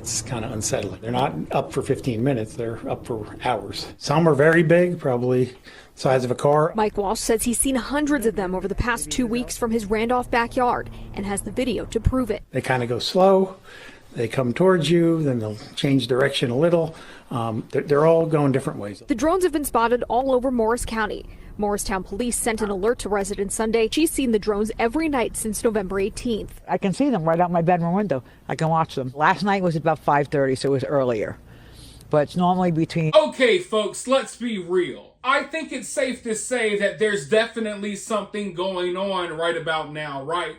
it's kind of unsettling. They're not up for 15 minutes, they're up for hours. Some are very big, probably the size of a car. Mike Walsh says he's seen hundreds of them over the past 2 weeks from his Randolph backyard and has the video to prove it. They kind of go slow, they come towards you, then they'll change direction a little. They're all going different ways. The drones have been spotted all over Morris County. Morristown police sent an alert to residents Sunday. She's seen the drones every night since November 18th. I can see them right out my bedroom window. I can watch them. Last night was about 5:30, so it was earlier. But it's normally between... Okay, folks, let's be real. I think it's safe to say that there's definitely something going on right about now, right?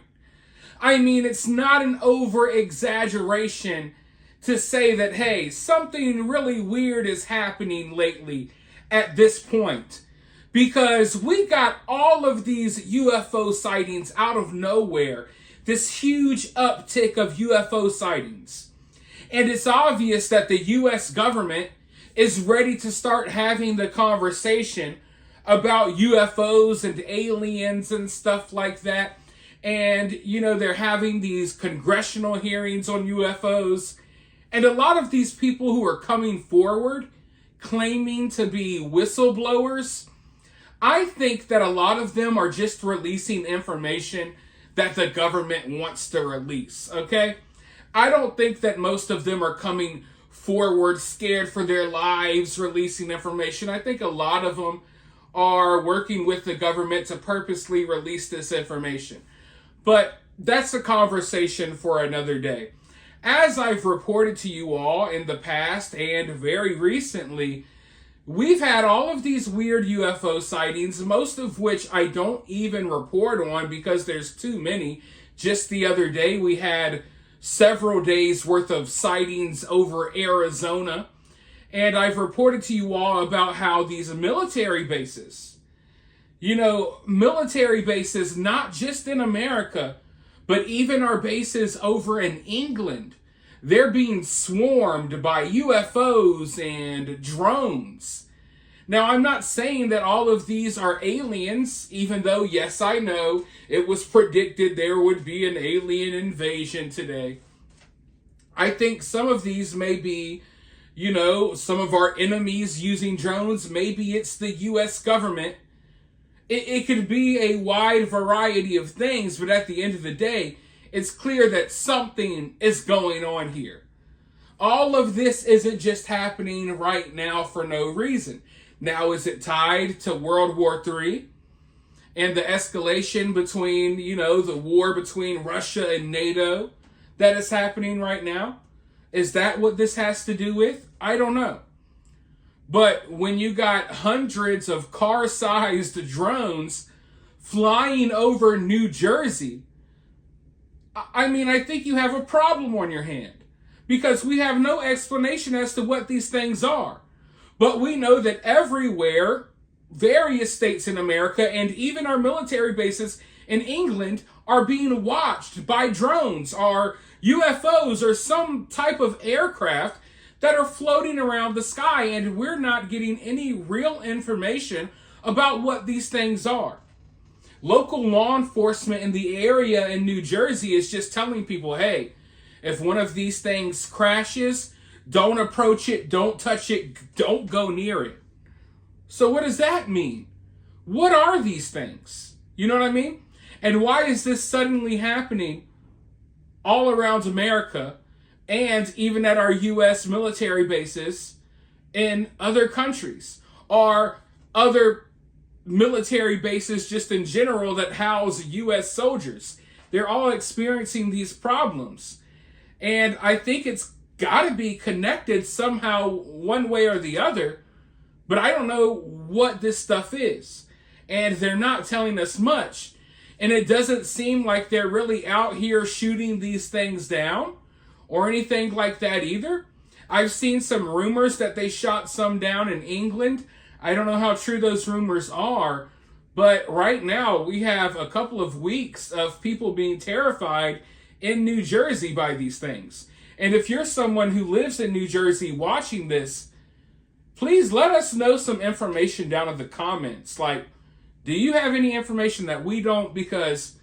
I mean, it's not an over-exaggeration to say that, hey, something really weird is happening lately at this point. Because we got all of these UFO sightings out of nowhere. This huge uptick of UFO sightings. And it's obvious that the U.S. government is ready to start having the conversation about UFOs and aliens and stuff like that. And, you know, they're having these congressional hearings on UFOs. And a lot of these people who are coming forward claiming to be whistleblowers, I think that a lot of them are just releasing information that the government wants to release, okay? I don't think that most of them are coming forward scared for their lives, releasing information. I think a lot of them are working with the government to purposely release this information. But that's a conversation for another day. As I've reported to you all in the past and very recently, we've had all of these weird UFO sightings, most of which I don't even report on because there's too many. Just the other day, we had several days worth of sightings over Arizona. And I've reported to you all about how these military bases, you know, military bases, not just in America, but even our bases over in England, they're being swarmed by UFOs and drones. Now, I'm not saying that all of these are aliens, even though, yes, I know it was predicted there would be an alien invasion today. I think some of these may be, you know, some of our enemies using drones. Maybe it's the U.S. government. It could be a wide variety of things, but at the end of the day, it's clear that something is going on here. All of this isn't just happening right now for no reason. Now, is it tied to World War III and the escalation between, you know, the war between Russia and NATO that is happening right now? Is that what this has to do with? I don't know. But when you got hundreds of car-sized drones flying over New Jersey, I mean, I think you have a problem on your hand because we have no explanation as to what these things are. But we know that everywhere, various states in America and even our military bases in England are being watched by drones or UFOs or some type of aircraft that are floating around the sky, and we're not getting any real information about what these things are. Local law enforcement in the area in New Jersey is just telling people, hey, if one of these things crashes, don't approach it, don't touch it, don't go near it. So what does that mean? What are these things? You know what I mean? And why is this suddenly happening all around America and even at our U.S. military bases in other countries or other military bases just in general that house U.S. soldiers? They're all experiencing these problems. And I think it's got to be connected somehow one way or the other, but I don't know what this stuff is. And they're not telling us much. And it doesn't seem like they're really out here shooting these things down or anything like that either. I've seen some rumors that they shot some down in England. I don't know how true those rumors are, but right now we have a couple of weeks of people being terrified in New Jersey by these things. And if you're someone who lives in New Jersey watching this, please let us know some information down in the comments. Like, do you have any information that we don't? Because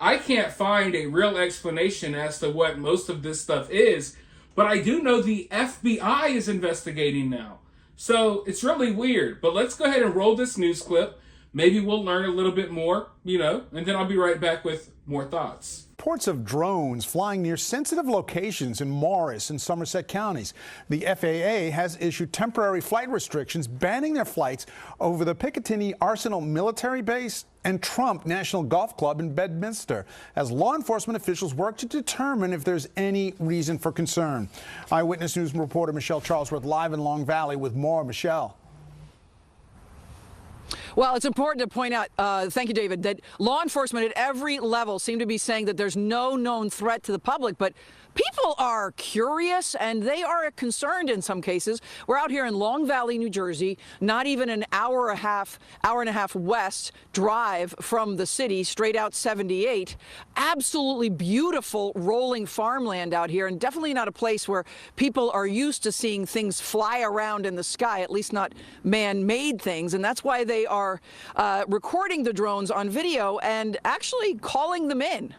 I can't find a real explanation as to what most of this stuff is. But I do know the FBI is investigating now. So it's really weird. But let's go ahead and roll this news clip. Maybe we'll learn a little bit more, and then I'll be right back with more thoughts. Reports of drones flying near sensitive locations in Morris and Somerset counties. The FAA has issued temporary flight restrictions banning their flights over the Picatinny Arsenal military base and Trump National Golf Club in Bedminster as law enforcement officials work to determine if there's any reason for concern. Eyewitness News reporter Michelle Charlesworth live in Long Valley with more. Michelle. Well, it's important to point out, thank you, David, that law enforcement at every level seem to be saying that there's no known threat to the public, but people are curious and they are concerned in some cases. We're out here in Long Valley, New Jersey, not even an hour and a half west drive from the city, straight out 78. Absolutely beautiful rolling farmland out here, and definitely not a place where people are used to seeing things fly around in the sky, at least not man-made things. And that's why they are recording the drones on video and actually calling them in.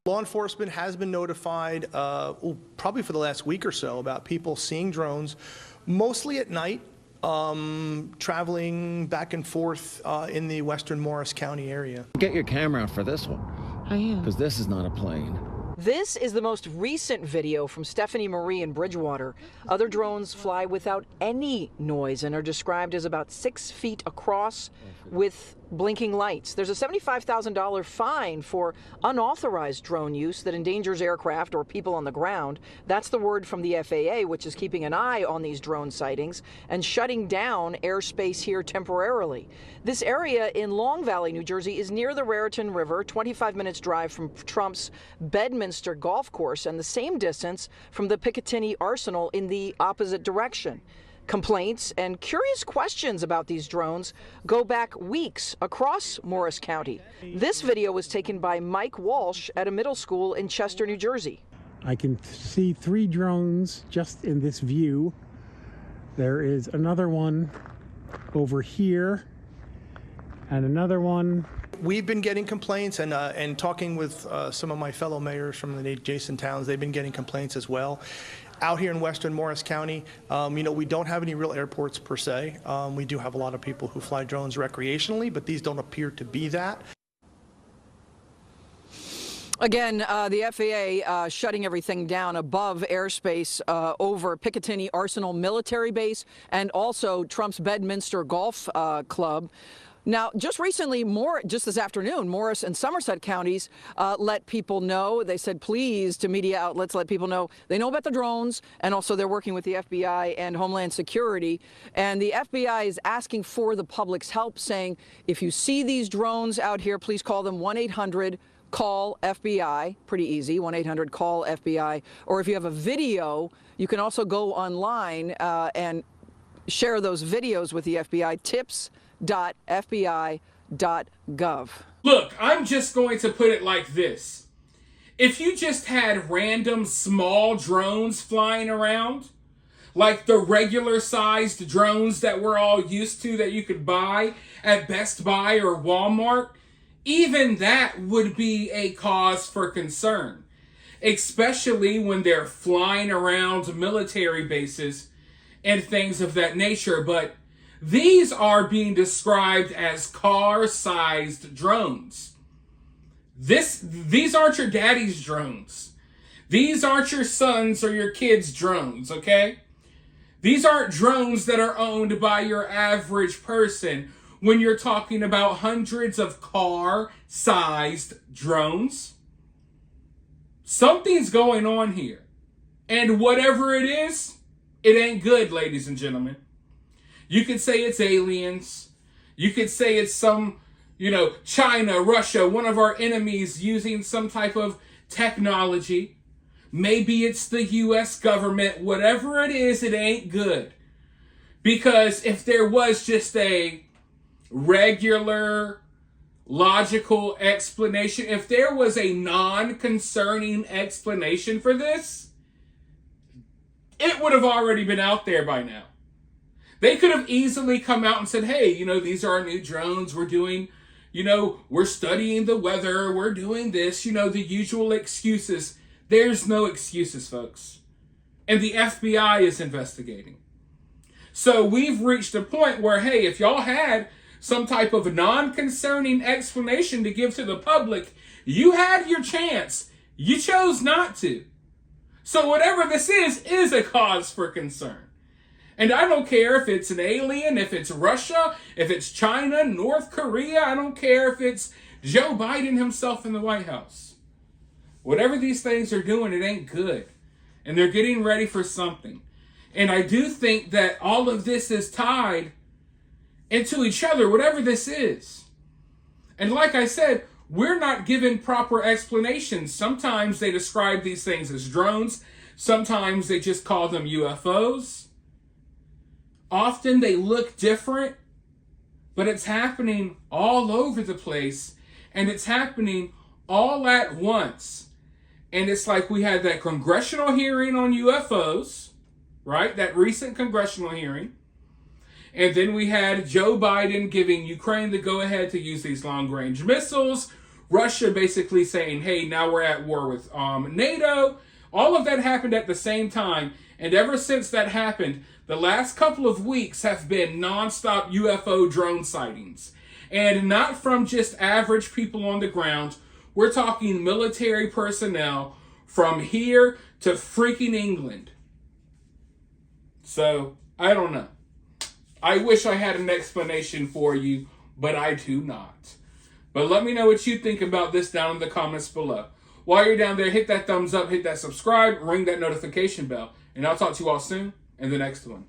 Law enforcement has been notified, probably for the last week or so, about people seeing drones, mostly at night, traveling back and forth in the western Morris County area. Get your camera out for this one. I am. Because this is not a plane. This is the most recent video from Stephanie Marie in Bridgewater. Other drones fly without any noise and are described as about 6 feet across with blinking lights. There's a $75,000 fine for unauthorized drone use that endangers aircraft or people on the ground. That's the word from the FAA, which is keeping an eye on these drone sightings and shutting down airspace here temporarily. This area in Long Valley, New Jersey, is near the Raritan River, 25 minutes drive from Trump's Bedminster golf course, and the same distance from the Picatinny Arsenal in the opposite direction. Complaints and curious questions about these drones go back weeks across Morris County. This video was taken by Mike Walsh at a middle school in Chester, New Jersey. I can see 3 drones just in this view. There is another one over here and another one. We've been getting complaints, and talking with some of my fellow mayors from the adjacent towns, they've been getting complaints as well. Out here in western Morris County, we don't have any real airports per se. We do have a lot of people who fly drones recreationally, but these don't appear to be that. Again, the FAA shutting everything down above airspace over Picatinny Arsenal military base and also Trump's Bedminster Golf Club. Now, just recently, just this afternoon, Morris and Somerset counties let people know. They said, please, to media outlets, let people know they know about the drones, and also they're working with the FBI and Homeland Security. And the FBI is asking for the public's help, saying, if you see these drones out here, please call them 1-800-CALL-FBI. Pretty easy, 1-800-CALL-FBI. Or if you have a video, you can also go online and share those videos with the FBI. tips.fbi.gov. Look, I'm just going to put it like this. If you just had random small drones flying around, like the regular sized drones that we're all used to that you could buy at Best Buy or Walmart, even that would be a cause for concern, especially when they're flying around military bases and things of that nature. But these are being described as car-sized drones. These aren't your daddy's drones. These aren't your son's or your kid's drones, okay? These aren't drones that are owned by your average person when you're talking about hundreds of car-sized drones. Something's going on here. And whatever it is, it ain't good, ladies and gentlemen. You could say it's aliens. You could say it's some, China, Russia, one of our enemies using some type of technology. Maybe it's the U.S. government. Whatever it is, it ain't good. Because if there was just a regular, logical explanation, if there was a non-concerning explanation for this, it would have already been out there by now. They could have easily come out and said, hey, these are our new drones. We're doing, we're studying the weather. We're doing this, the usual excuses. There's no excuses, folks. and the FBI is investigating. So we've reached a point where, hey, if y'all had some type of non-concerning explanation to give to the public, you had your chance. You chose not to. So whatever this is a cause for concern. And I don't care if it's an alien, if it's Russia, if it's China, North Korea. I don't care if it's Joe Biden himself in the White House. Whatever these things are doing, it ain't good. And they're getting ready for something. And I do think that all of this is tied into each other, whatever this is. And like I said, we're not given proper explanations. Sometimes they describe these things as drones. Sometimes they just call them UFOs. Often they look different, but it's happening all over the place. And it's happening all at once. And it's like we had that congressional hearing on UFOs, right? That recent congressional hearing. And then we had Joe Biden giving Ukraine the go-ahead to use these long-range missiles. Russia basically saying, hey, now we're at war with NATO. All of that happened at the same time. And ever since that happened, the last couple of weeks have been nonstop UFO drone sightings. And not from just average people on the ground. We're talking military personnel from here to freaking England. So, I don't know. I wish I had an explanation for you, but I do not. But let me know what you think about this down in the comments below. While you're down there, hit that thumbs up, hit that subscribe, ring that notification bell, and I'll talk to you all soon in the next one.